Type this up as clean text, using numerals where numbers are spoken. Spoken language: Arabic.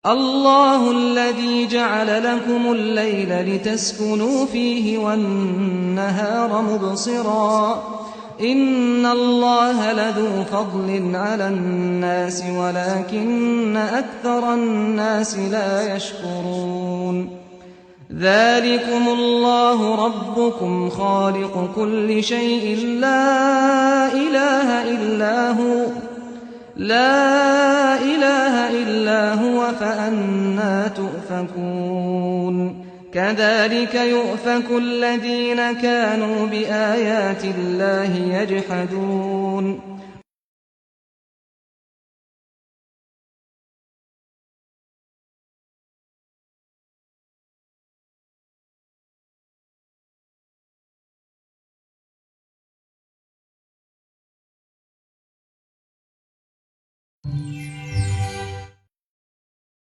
اللَّهُ الَّذِي جَعَلَ لَكُمُ اللَّيْلَ لِتَسْكُنُوا فِيهِ وَالنَّهَارَ مُبْصِرًا ۚ إِنَّ اللَّهَ لَذُو فَضْلٍ عَلَى النَّاسِ وَلَٰكِنَّ أَكْثَرَ النَّاسِ لَا يَشْكُرُونَ ذَٰلِكُمُ اللَّهُ رَبُّكُمْ خَالِقُ كُلِّ شَيْءٍ لَا إِلَٰهَ إِلَّا هُوَ فَأَنَّىٰ تُؤْفَكُونَ كَذَٰلِكَ يُؤْفَكُ الَّذِينَ كَانُوا بِآيَاتِ اللَّهِ يَجْحَدُونَ